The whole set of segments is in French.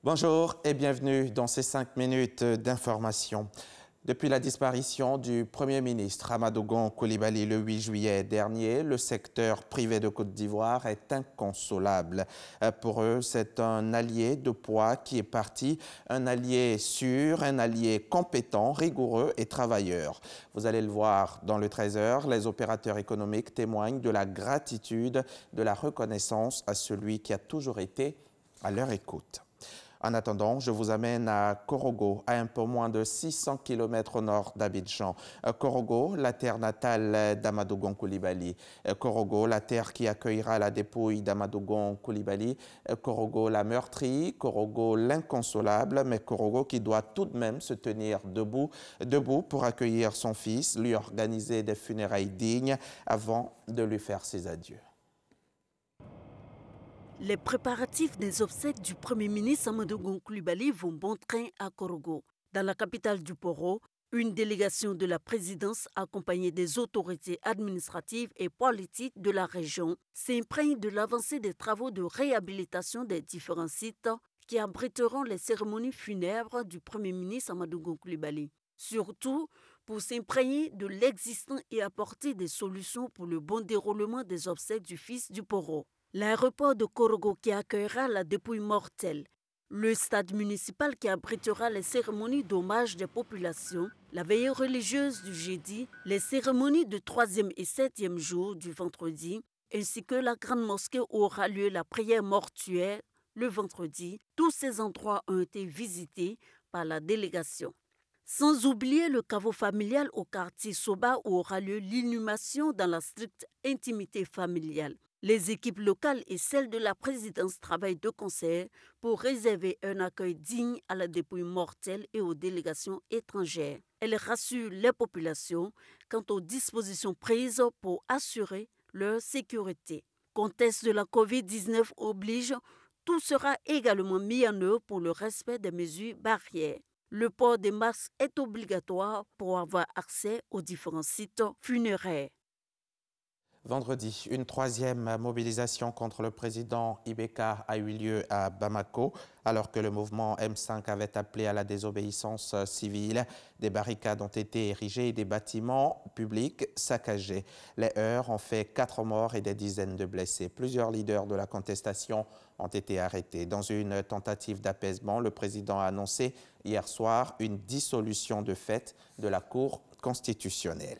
Bonjour et bienvenue dans ces 5 minutes d'information. Depuis la disparition du Premier ministre Amadou Gon Coulibaly le 8 juillet dernier, le secteur privé de Côte d'Ivoire est inconsolable. Pour eux, c'est un allié de poids qui est parti, un allié sûr, un allié compétent, rigoureux et travailleur. Vous allez le voir dans le 13h, les opérateurs économiques témoignent de la gratitude, de la reconnaissance à celui qui a toujours été à leur écoute. En attendant, je vous amène à Korogo, à un peu moins de 600 km au nord d'Abidjan. Korogo, la terre natale d'Amadou Gon Coulibaly. Korogo, la terre qui accueillera la dépouille d'Amadou Gon Coulibaly. Korogo, la meurtrie. Korogo, l'inconsolable. Mais Korogo qui doit tout de même se tenir debout pour accueillir son fils, lui organiser des funérailles dignes avant de lui faire ses adieux. Les préparatifs des obsèques du Premier ministre Amadou Gon Coulibaly vont bon train à Korogo. Dans la capitale du Poro, une délégation de la présidence accompagnée des autorités administratives et politiques de la région s'imprègne de l'avancée des travaux de réhabilitation des différents sites qui abriteront les cérémonies funèbres du Premier ministre Amadou Gon Coulibaly. Surtout pour s'imprégner de l'existant et apporter des solutions pour le bon déroulement des obsèques du fils du Poro. L'aéroport de Korogo qui accueillera la dépouille mortelle, le stade municipal qui abritera les cérémonies d'hommage des populations, la veillée religieuse du jeudi, les cérémonies du 3e et 7e jour du vendredi, ainsi que la grande mosquée où aura lieu la prière mortuaire le vendredi. Tous ces endroits ont été visités par la délégation. Sans oublier le caveau familial au quartier Soba où aura lieu l'inhumation dans la stricte intimité familiale. Les équipes locales et celles de la présidence travaillent de concert pour réserver un accueil digne à la dépouille mortelle et aux délégations étrangères. Elles rassurent les populations quant aux dispositions prises pour assurer leur sécurité. Contexte de la COVID-19 oblige, tout sera également mis en œuvre pour le respect des mesures barrières. Le port des masques est obligatoire pour avoir accès aux différents sites funéraires. Vendredi, une 3e mobilisation contre le président Ibeka a eu lieu à Bamako, alors que le mouvement M5 avait appelé à la désobéissance civile. Des barricades ont été érigées et des bâtiments publics saccagés. Les heurts ont fait 4 morts et des dizaines de blessés. Plusieurs leaders de la contestation ont été arrêtés. Dans une tentative d'apaisement, le président a annoncé hier soir une dissolution de fait de la Cour constitutionnelle.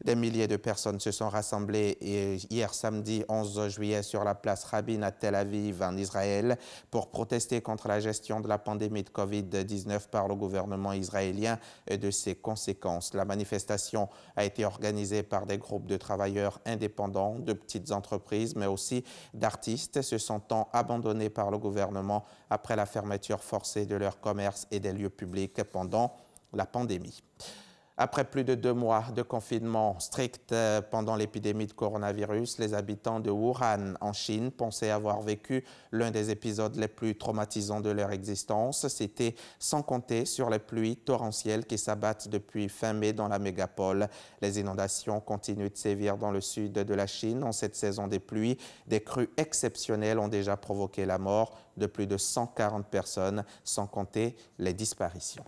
Des milliers de personnes se sont rassemblées hier samedi 11 juillet sur la place Rabin à Tel Aviv en Israël pour protester contre la gestion de la pandémie de Covid-19 par le gouvernement israélien et de ses conséquences. La manifestation a été organisée par des groupes de travailleurs indépendants, de petites entreprises, mais aussi d'artistes se sentant abandonnés par le gouvernement après la fermeture forcée de leurs commerces et des lieux publics pendant la pandémie. Après plus de 2 mois de confinement strict pendant l'épidémie de coronavirus, les habitants de Wuhan, en Chine, pensaient avoir vécu l'un des épisodes les plus traumatisants de leur existence. C'était sans compter sur les pluies torrentielles qui s'abattent depuis fin mai dans la mégapole. Les inondations continuent de sévir dans le sud de la Chine en cette saison des pluies. Des crues exceptionnelles ont déjà provoqué la mort de plus de 140 personnes, sans compter les disparitions.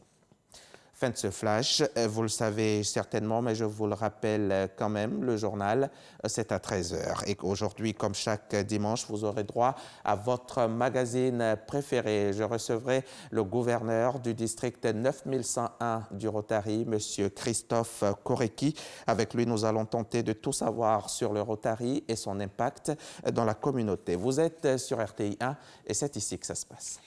Fin de ce flash, vous le savez certainement, mais je vous le rappelle quand même, le journal, c'est à 13h. Et aujourd'hui, comme chaque dimanche, vous aurez droit à votre magazine préféré. Je recevrai le gouverneur du district 9101 du Rotary, M. Christophe Korecki. Avec lui, nous allons tenter de tout savoir sur le Rotary et son impact dans la communauté. Vous êtes sur RTI 1 et c'est ici que ça se passe.